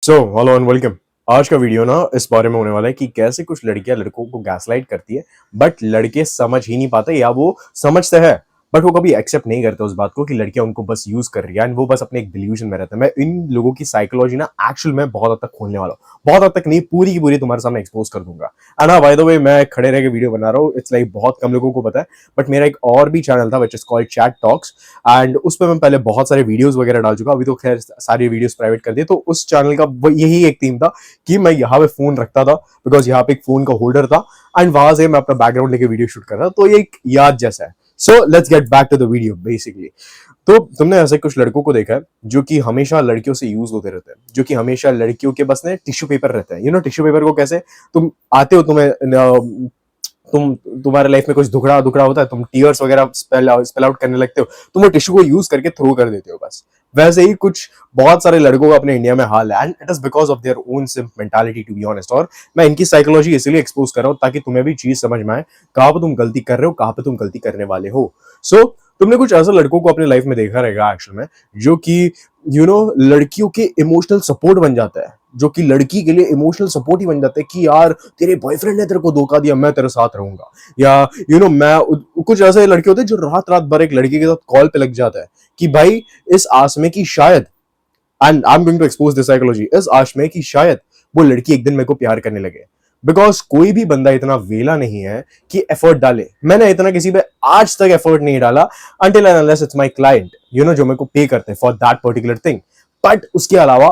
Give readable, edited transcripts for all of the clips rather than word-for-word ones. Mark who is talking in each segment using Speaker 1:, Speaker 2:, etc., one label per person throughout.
Speaker 1: So hello and welcome. आज का video ना इस बारे में होने वाला है कि कैसे कुछ लड़कियां लड़कों को गैसलाइट करती है, बट लड़के समझ ही नहीं पाते, या वो समझते हैं बट वो कभी एक्सेप्ट नहीं करते उस बात को कि लड़कियां उनको बस यूज कर रही है, एंड वो बस अपने एक डिल्यूजन में रहते हैं। मैं इन लोगों की साइकोलॉजी ना एक्चुअल में बहुत हद तक खोलने वाला हूँ, बहुत हद तक नहीं, पूरी की पूरी तुम्हारे सामने एक्सपोज कर दूंगा। एंड हाँ, बाय द वे, मैं खड़े रह के वीडियो बना रहा हूँ, इट्स लाइक बहुत कम लोगों को पता है, बट मेरा एक और भी चैनल था which is called chat talks, and उस पर मैं पहले बहुत सारे वीडियोस वगैरह डाल चुका। अभी तो खैर सारी वीडियोस प्राइवेट कर दिए। तो उस चैनल का यही एक थीम था कि मैं यहाँ पे फोन रखता था, बिकॉज यहाँ पे एक फोन का होल्डर था, एंड वहां से मैं अपना बैकग्राउंड लेके वीडियो शूट कर रहा था। तो ये एक याद जैसा है। So let's get back to the video basically. तो तुमने ऐसे कुछ लड़कों को देखा है जो कि हमेशा लड़कियों से यूज होते रहते हैं, जो कि हमेशा लड़कियों के बस ने टिश्यू पेपर रहते हैं। टिश्यू पेपर को कैसे तुम आते हो, तुम तुम्हारे लाइफ में कुछ दुखड़ा दुखड़ा होता है, तुम टीयर्स वगैरह स्पेल आउट करने लगते हो, तुम वो टिश्यू को यूज करके थ्रो कर देते हो बस। वैसे ही कुछ बहुत सारे लड़कों का अपने इंडिया में हाल है, and it is because of their own simp mentality, to be honest. और मैं इनकी साइकोलॉजी इसलिए एक्सपोज कर रहा हूं ताकि तुम्हें भी चीज समझ में आए कहां पर तुम गलती कर रहे हो, कहां पर तुम गलती करने वाले हो। सो तुमने कुछ ऐसे लड़कों को अपने लाइफ में देखा रहेगा एक्चुअल में, जो कि लड़कियों के इमोशनल सपोर्ट बन जाता है, जो कि लड़की के लिए इमोशनल सपोर्ट ही बन जाता है कि यार तेरे बॉयफ्रेंड ने तेरे को धोखा दिया, मैं तेरे साथ रहूंगा। या मैं कुछ ऐसे लड़के होते हैं जो रात रात भर एक लड़की के साथ कॉल पे लग जाता है कि भाई इस आस में कि शायद, and I am going to expose this psychology, इस आश में कि शायद वो लड़की एक दिन मेरे को प्यार करने लगे। बिकॉज कोई भी बंदा इतना वेला नहीं है कि एफर्ट डाले। मैंने इतना किसी पे आज तक एफर्ट नहीं डाला until and unless it's my client, जो मेरे को पे करते हैं for that particular thing. But उसके अलावा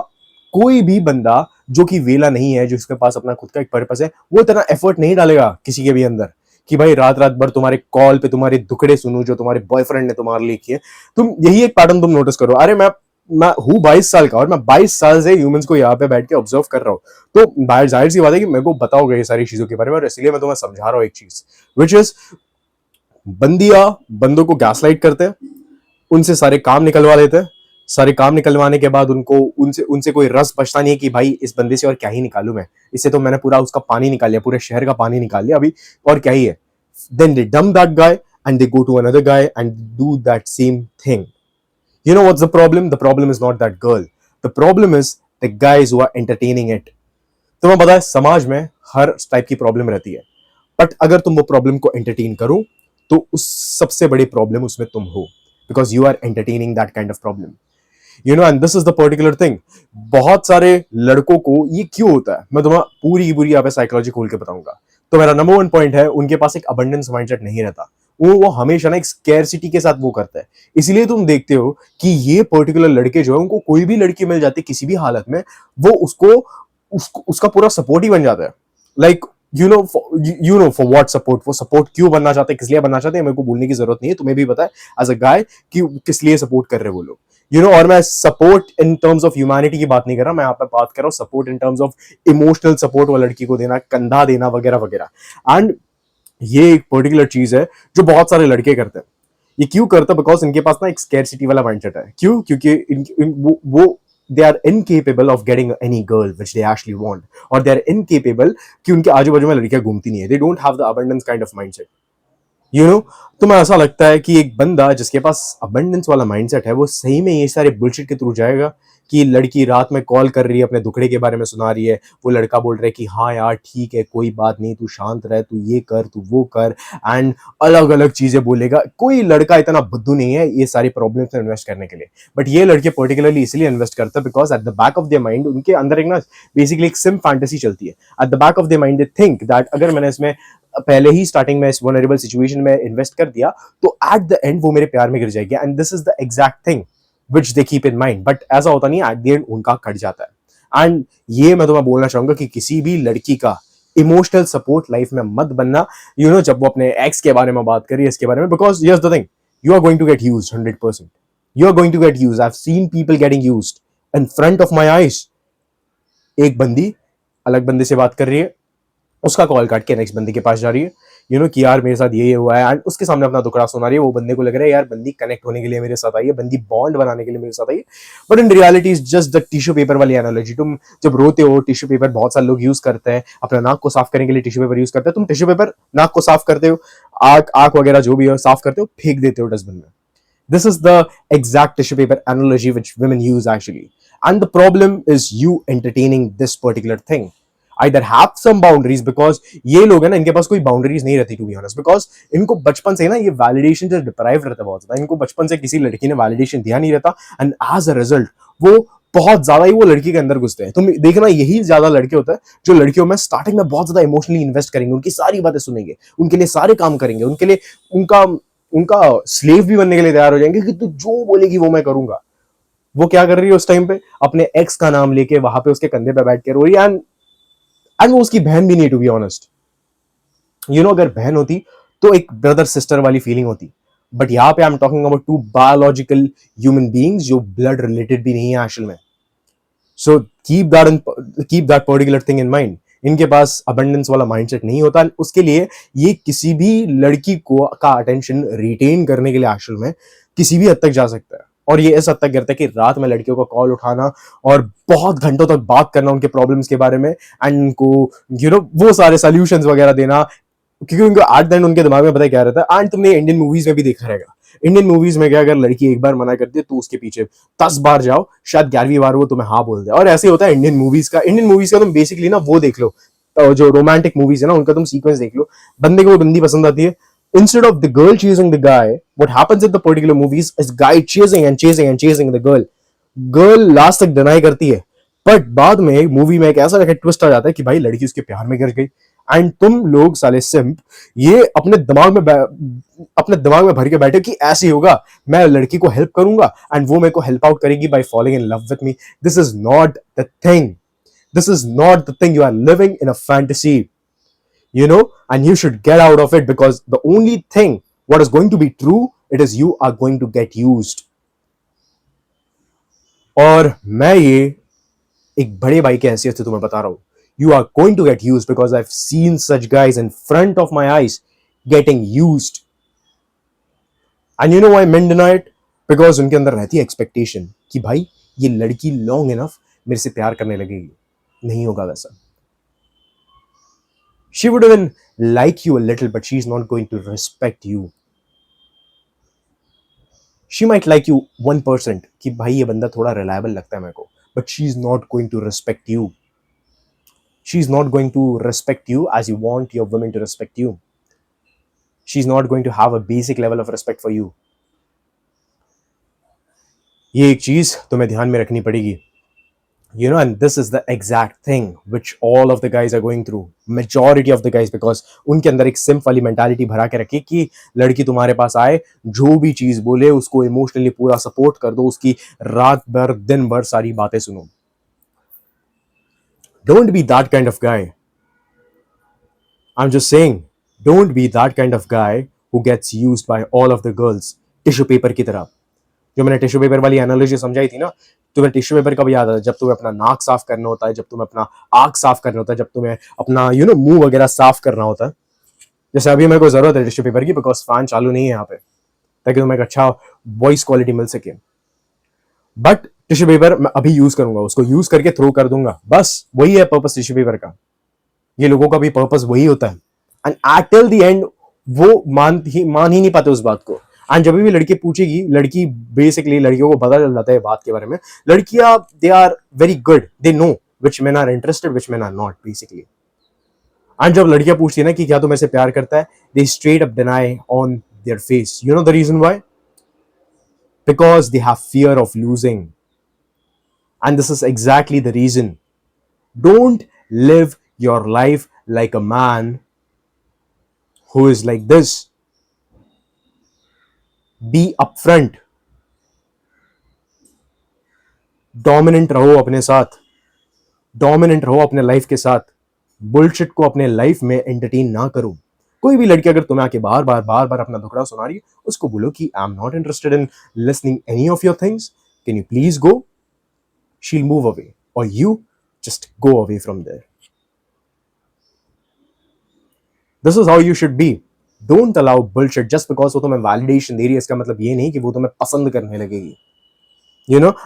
Speaker 1: कोई भी बंदा जो कि वेला नहीं है, जो इसके पास अपना खुद का एक पर्पस है, वो इतना एफर्ट नहीं डालेगा किसी के भी अंदर कि भाई रात रात भर तुम्हारे कॉल पे तुम्हारे दुखड़े सुनूं जो तुम्हारे बॉयफ्रेंड ने तुम्हारे लिए किए। तुम यही एक पैटर्न तुम नोटिस करो। अरे मैं हूँ 22 साल का, और मैं 22 साल से ह्यूमंस को यहाँ पे बैठ के ऑब्जर्व कर रहा हूँ। तो बाहर जाहिर सी बात है कि मेरे को बताओगे ये सारी चीजों के बारे में, और इसलिए मैं तुम्हें समझा रहा हूँ एक चीज, विच इज बंदिया बंदों को गैसलाइट करते हैं, उनसे सारे काम निकलवा लेते हैं। सारे काम निकलवाने के बाद उनको उनसे उनसे कोई रस बचता नहीं है कि भाई इस बंदे से और क्या ही निकालूं मैं, इससे तो मैंने पूरा उसका पानी निकाल लिया, पूरे शहर का पानी निकाल लिया, अभी और क्या ही है। Then they dump that guy and they go to another guy and do that same thing. What's the problem? The problem is not that girl. The problem is the guys who are entertaining it. तुम्हें पता है समाज में हर type की problem रहती है, but अगर तुम वो प्रॉब्लम को एंटरटेन करो तो उस सबसे बड़ी प्रॉब्लम उसमें तुम हो, because you are entertaining that kind of problem. And this is the particular thing. बहुत सारे लड़कों को ये क्यों होता है, मैं तुम्हें पूरी की पूरी यहाँ पे साइकोलॉजी खोल के बताऊंगा। तो मेरा नंबर 1 पॉइंट है, उनके पास एक अबंडेंस माइंडसेट नहीं रहता। वो हमेशा ना एक स्कैरसिटी के साथ वो करता है। इसलिए तुम देखते हो कि ये पर्टिकुलर लड़के जो है, उनको कोई भी लड़की मिल जाती है किसी भी हालत में, वो उसका पूरा सपोर्ट ही बन जाता है। लाइक फॉर व्हाट सपोर्ट, वो सपोर्ट क्यों बनना चाहते हैं, किस लिए बनना चाहते हैं, मेरे को बोलने की जरूरत नहीं है, तुम्हें भी पता है एज अ गाय कि किस लिए सपोर्ट कर रहे हैं वो लोग। और मैं support in terms of humanity की बात नहीं कर रहा, मैं यहाँ पे बात कर रहा हूँ support in terms of emotional support, वो लड़की को देना, कंधा देना वगैरह वगैरह। एंड ये एक पर्टिकुलर चीज है जो बहुत सारे लड़के करते हैं। ये क्यों करते हैं? बिकॉज इनके पास ना एक स्कैरसिटी वाला माइंडसेट है। क्यों? क्योंकि वो they are incapable of getting any girl which they actually want, और दे आर इनकेपेबल कि उनके आजू बाजू में लड़कियां घूमती नहीं है। They don't have the abundance kind of mindset. तुम्हें ऐसा लगता है कि एक बंदा जिसके पास अबंडेंस वाला माइंडसेट है, वो सही में ये सारे बुलशिट के थ्रू जाएगा कि लड़की रात में कॉल कर रही है, अपने दुखड़े के बारे में सुना रही है, वो लड़का बोल रहा है कि हाँ यार ठीक है, कोई बात नहीं, तू शांत रह, तू ये कर, तू वो कर, एंड अलग अलग चीजें बोलेगा। कोई लड़का इतना बुद्धू नहीं है ये सारी प्रॉब्लम्स में इन्वेस्ट करने के लिए, बट ये लड़के पर्टिकुलरली इसलिए इन्वेस्ट करते हैं because at the back of their mind उनके अंदर एक ना बेसिकली एक सिम फैंटेसी चलती है। At the back of their mind they think that अगर मैंने इसमें पहले ही स्टार्टिंग में इस वनरेबल सिचुएशन में इन्वेस्ट कर दिया तो एट द एंड वो मेरे प्यार में गिर जाएगी, and this is the exact thing which they keep in mind. But ऐसा होता नहीं है, एट द एंड उनका कट जाता है। एंड ये मैं तुम्हें बोलना चाहूंगा कि किसी भी लड़की का इमोशनल सपोर्ट लाइफ में मत बनना। जब वो अपने एक्स के बारे में बात करिए, इसके बारे में, because here's the thing, you are going to get used 100%। You are going to get used. I have seen people getting used in front of my eyes. एक बंदी अलग बंदे से बात कर रही है, उसका कॉल काट के नेक्स्ट बंदी के पास जा रही है, कि यार मेरे साथ ये हुआ है, एंड उसके सामने अपना दुखड़ा सुना रही है। वो बंदे को लग रहा है यार बंदी कनेक्ट होने के लिए मेरे साथ आई है, बंदी बॉन्ड बनाने के लिए मेरे साथ आई है, but in reality is just the tissue paper वाली एनालॉजी। तुम जब रोते हो, टिश्यू पेपर बहुत सारे लोग यूज करते हैं, अपना नाक को साफ करने के लिए टिश्यू पेपर यूज करते हैं। तुम टिश्यू पेपर नाक को साफ करते हो, आंख वगैरह जो भी हो साफ करते हो, फेंक देते हो डस्टबिन में। This is the exact tissue paper analogy which women use actually. And the problem is you entertaining this particular thing. Either have some boundaries, because ये लोग है ना, इनके पास कोई बाउंड्रीज नहीं रहती, टू बी ऑनेस्ट, बिकॉज इनको बचपन से ना ये वैलिडेशन से डिप्राइव रहता है बहुत ज्यादा। इनको बचपन से किसी लड़की ने वैलिडेशन दिया नहीं रहता, एंड एज अ रिजल्ट वो बहुत ज्यादा ही वो लड़की के अंदर घुसते हैं। तुम देखना, यही ज्यादा लड़के होते हैं जो लड़कियों में स्टार्टिंग में बहुत ज्यादा इमोशनली इन्वेस्ट करेंगे, उनकी सारी बातें सुनेंगे, उनके लिए सारे काम करेंगे, उनके लिए उनका उनका स्लेव भी बनने के लिए तैयार हो जाएंगे कि तू जो बोलेगी वो मैं करूंगा। वो क्या कर रही है उस टाइम पे, अपने एक्स का नाम लेके वहां पे उसके कंधे पे बैठ के रो रही है, एंड वो उसकी बहन भी नहीं, टू बी ऑनेस्ट। अगर बहन होती तो एक ब्रदर सिस्टर वाली फीलिंग होती, बट यहाँ पे I am talking about to biological human beings जो ब्लड रिलेटेड भी नहीं है एक्चुअल में। So keep that particular thing in mind. इनके पास अबंडेंस वाला माइंडसेट नहीं होता, उसके लिए ये किसी भी लड़की को का अटेंशन रिटेन करने के लिए एक्चुअल में किसी भी हद तक जा सकता है। और ये इस हद तक करता है कि रात में लड़कियों को कॉल उठाना और बहुत घंटों तक बात करना उनके प्रॉब्लम्स के बारे में, एंड उनको वो सारे सोल्यूशंस वगैरह देना, क्योंकि उनको एट द एंड उनके दिमाग में पता है क्या रहता है। एंड तुमने इंडियन मूवीज में भी देखा रहेगा, इंडियन मूवीज में क्या, अगर लड़की एक बार मना करती है तो उसके पीछे 10 बार जाओ, शायद 11वीं बार वो तुम्हें हाँ बोल दे। और ऐसे होता है इंडियन मूवीज का तुम बेसिकली ना वो देख लो, जो रोमांटिक मूवीज है ना उनका तुम सीक्वेंस देख लो, बंदे को वो बंदी पसंद आती है, instead of the girl chasing the guy, what happens in the particular movies is guy chasing and chasing and chasing the girl. Girl last तक डिनाई करती है, बट बाद में मूवी में एक ऐसा ट्विस्ट आ जाता है कि भाई लड़की उसके प्यार में गिर गई, एंड तुम लोग साले सिंप ये अपने दिमाग में भर के बैठे कि ऐसे होगा, मैं लड़की को हेल्प करूंगा एंड वो मेरे को हेल्प आउट करेगी by following in love with me. This is not the thing, this is not the thing, you are living in a fantasy, and you should get out of it, because the only thing what is going to be true, it is you are going to get used. और मैं ये एक बड़े भाई की हैसियत से तुम्हें बता रहा हूं, you are going to get used, because I've seen such guys in front of my eyes getting used. And you know why men deny it? Because उनके अंदर रहती है एक्सपेक्टेशन कि भाई ये लड़की लॉन्ग इनफ मेरे से प्यार करने लगेगी। नहीं होगा वैसा। She would even like you a little, but she's not going to respect you. She might like you 1% कि भाई ये बंदा थोड़ा reliable लगता है मेरे को, but she's not going to respect you. She's not going to respect you as you want your women to respect you. She's not going to have a basic level of respect for you. ये एक चीज तुम्हें ध्यान में रखनी पड़ेगी। And this is the exact thing which all of the guys are going through, majority of the guys, because उनके अंदर एक सिम्प वाली मेंटालिटी भरा के रखी कि लड़की तुम्हारे पास आए, जो भी चीज बोले उसको इमोशनली पूरा सपोर्ट कर दो, उसकी रात भर दिन भर सारी बातें सुनो। Don't be that kind of guy. I'm just saying, don't be that kind of guy who gets used by all of the girls, tissue paper की तरह। जो मैंने टिश्यू पेपर वाली एनालॉजी समझाई थी ना, तुम्हें टिश्यू पेपर कब याद आता है? जब तुम्हें अपना नाक साफ करना होता है, जब तुम्हें अपना आंख साफ करना होता है, जब तुम्हें अपना मुंह वगैरह साफ करना होता है। जैसे अभी मेरे को जरूरत है टिश्यू पेपर की, बिकॉज फैन चालू नहीं है यहाँ पे, ताकि तुम्हें एक अच्छा वॉइस क्वालिटी मिल सके। बट टिश्यू पेपर मैं अभी यूज करूंगा, उसको यूज करके थ्रो कर दूंगा, बस वही है पर्पस टिश्यू पेपर का। ये लोगों का भी पर्पस वही होता है, and at till the end वो मान ही नहीं पाते उस बात को। एंड जब भी लड़की पूछेगी, लड़की बेसिकली लड़कियों को पता चल जाता है बात के बारे में, लड़कियां they are very good, they know which men are interested, which men are not basically. And जब लड़कियां पूछती है ना कि क्या तुम ऐसे प्यार करता है, they straight up deny on their face. You know the reason why? Because they have fear of losing, and this is exactly the reason. Don't live your life like a man who is like this. Be upfront, dominant रहो अपने साथ, dominant रहो अपने life के साथ, bullshit को अपने life में एंटरटेन ना करो। कोई भी लड़की अगर तुम्हें आके बार बार अपना दुखड़ा सुना रही है, उसको बोलो कि I am not interested in listening any of your things, can you please go? She'll move away, और you just go away from there. This is how you should be. Don't allow bullshit just because वो तुम्हें validation दे रही है, इसका मतलब ये नहीं कि वो तुम्हें पसंद करने लगेगी।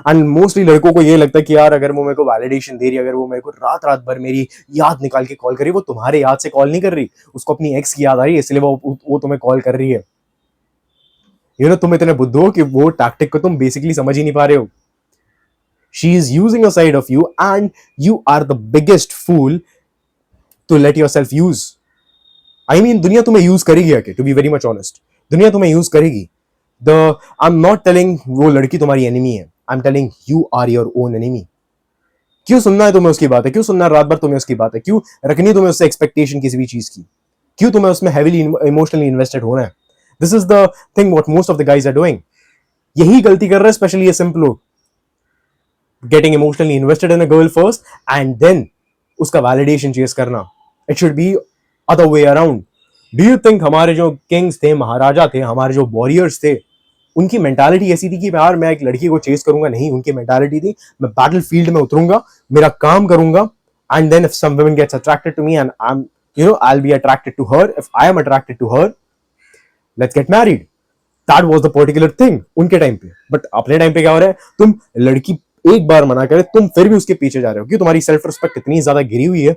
Speaker 1: And mostly लड़कों को ये लगता है कि यार अगर वो मेरे को validation दे रही है, अगर वो मेरे को रात भर मेरी याद निकाल के कॉल कर रही है, वो तुम्हारे याद से कॉल नहीं कर रही, उसको अपनी एक्स की याद आ रही है, इसलिए वो तुम्हें कॉल कर रही है। तुम इतने बुद्धू हो कि वो टैक्टिक को तुम बेसिकली समझ ही नहीं पा रहे हो। She is using a side of you, and you are the biggest fool to let yourself use. I mean, दुनिया तुम्हें यूज करेगी आके, to be very much honest. दुनिया तुम्हें यूज करेगी. The I'm not telling वो लड़की तुम्हारी एनिमी है. I'm telling you are your own enemy. क्यों सुनना है तुम्हें उसकी बात है? क्यों सुनना है रात भर तुम्हें उसकी बात है? क्यों रखनी तुम्हें उससे एक्सपेक्टेशन किसी भी चीज की? क्यों तुम्हें उसमें हेवीली इमोशनली इन्वेस्टेड होना है? This is the thing what most of the guys are doing. यही गलती कर रहे हैं स्पेशली ये सिंपल लोग. Getting emotionally invested in a girl first and then उसका वैलिडेशन चेस करना. It should be other way around. Do you think हमारे जो किंग्स थे, महाराजा थे, हमारे जो वॉरियर्स थे, उनकी मेंटालिटी ऐसी थी कि यार मैं एक लड़की को चेस करूंगा? नहीं, उनकी मेंटालिटी थी मैं बैटल फील्ड में उतरूंगा, मेरा काम करूंगा, and then if some woman gets attracted to me and I am I'll be attracted to her. If I am attracted to her, let's get married. That was the particular thing उनके time पे. But अपने time पे क्या हो रहा है? तुम लड़की एक बार मना करे, तुम फिर भी उसके पीछे जा रहे हो. क्यों? तुम्हारी सेल्फ रिस्पेक्ट इतनी ज्यादा गिरी हुई है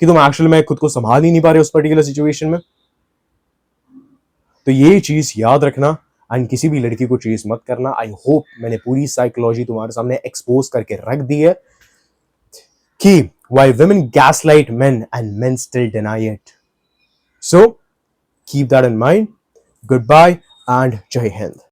Speaker 1: कि तुम एक्चुअल में खुद को संभाल ही नहीं पा रहे उस पर्टिकुलर सिचुएशन में. तो ये चीज याद रखना एंड किसी भी लड़की को चेस मत करना. आई होप मैंने पूरी साइकोलॉजी तुम्हारे सामने एक्सपोज करके रख दी है कि why women gaslight men and men still deny it. So keep that in mind. Goodbye and Jai Hind.